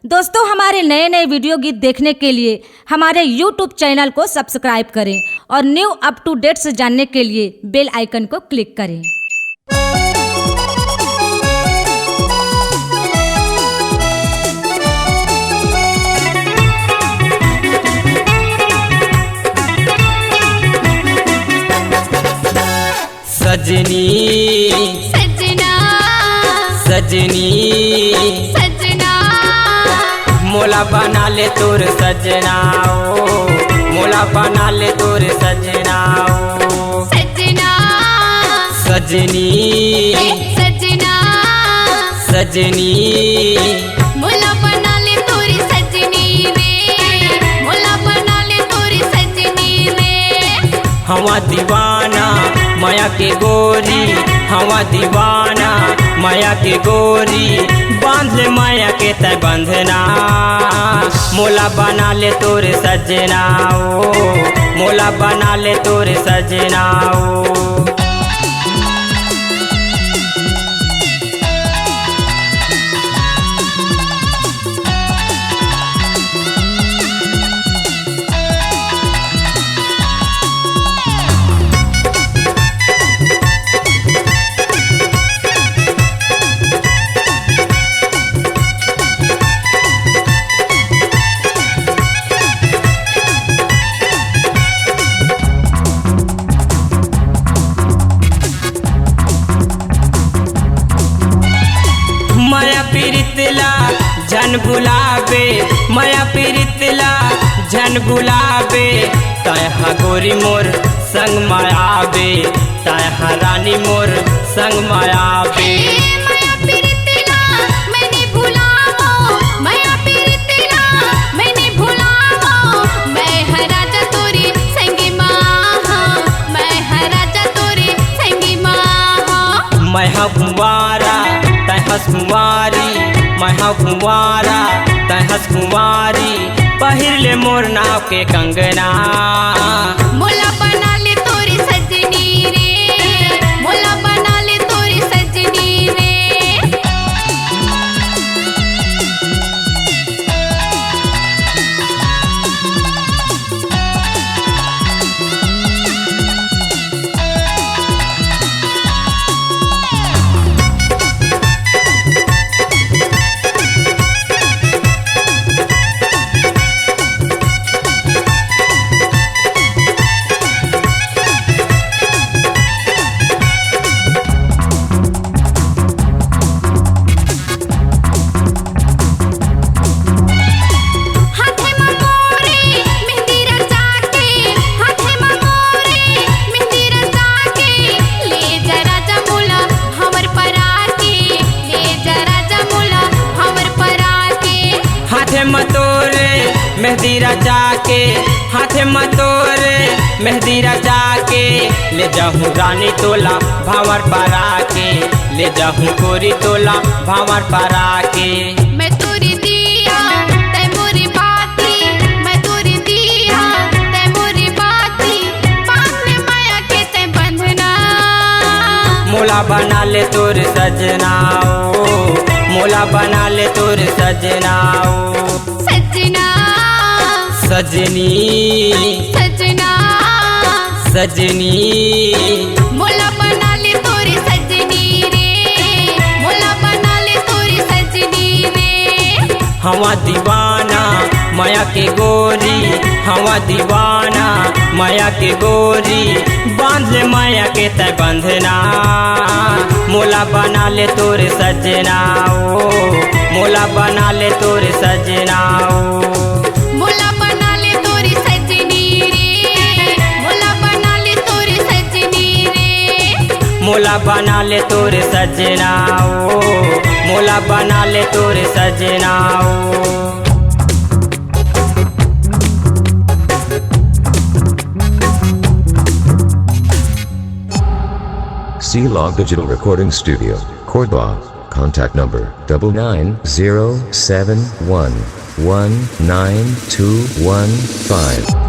दोस्तों, हमारे नए नए वीडियो गीत देखने के लिए हमारे YouTube चैनल को सब्सक्राइब करें और न्यू अप टू डेट्स जानने के लिए बेल आइकन को क्लिक करें। सजनी सजना सजनी सजना मोला बना ले तोर सजना ओ मोला बना ले तोर सजना ओ सजना सजनी सजना सजनी मोला बना ले तोरी सजनी रे, मोला बना ले तोरी सजनी रे। हवा दीवाना माया के गोरी, हवा दीवाना माया के गोरी, बांध ले माया के तय बंधना, मोला बना ले तोरे सजना ओ मोला बना ले तोरे सजना ओ। माया पीरितला जन बुलावे, माया पीरितला जन बुलावे, तयहा गोरी मोर संग मायावे, तयहा रानी मोर संग मायावे। माया पीरितला मैंने भुलावो, माया पीरितला मैंने भुलावो, मैं हर राजा तोरी संगी माँ, मैं हर राजा तोरी संगी माँ। मैं हाँ कुंवारा तय हंस कुंवारी, मैं हाँ कुंवारा तय हंस कुंवारी, पहिर ले मोर नाव के कंगना, मोला बना ले तोरी सजनी रे, मोला बना ले तोरी सजनी रे। मेहंदी रचा के हाथे मतोरे, मेहंदी रचा के ले जाऊँ रानी तोला भावर परा के, ले जाऊँ गोरी तोला भावर परा के। मैं तोरी दिया तै मोरी बाती, मैं तोरी दिया तै मोरी बाती, बांधने माया के तै बंधना, मोला बना ले तोर सजना ओ मोला बना ले तोर सजना ओ। सजना सजनी सजना सजनी मोला बना ले तोरी सजनी रे, मोला बना ले तोरी सजनी रे। हवा दीवाना माया के गोरी, हवा दीवाना माया के गोरी, बांध ले माया के तय बंधना, मोला बना ले तोरे सजना ओ मोला बना ले तोरे सजना ओ। मोला बना ले तोरी सजनी रे, मोला बना ले तोरी सजनी रे। मोला बना ले तोरे सजना ओ मोला बना ले तोरे सजना ओ। C-Log Digital Recording Studio, Cordoba. Contact number 99071192115.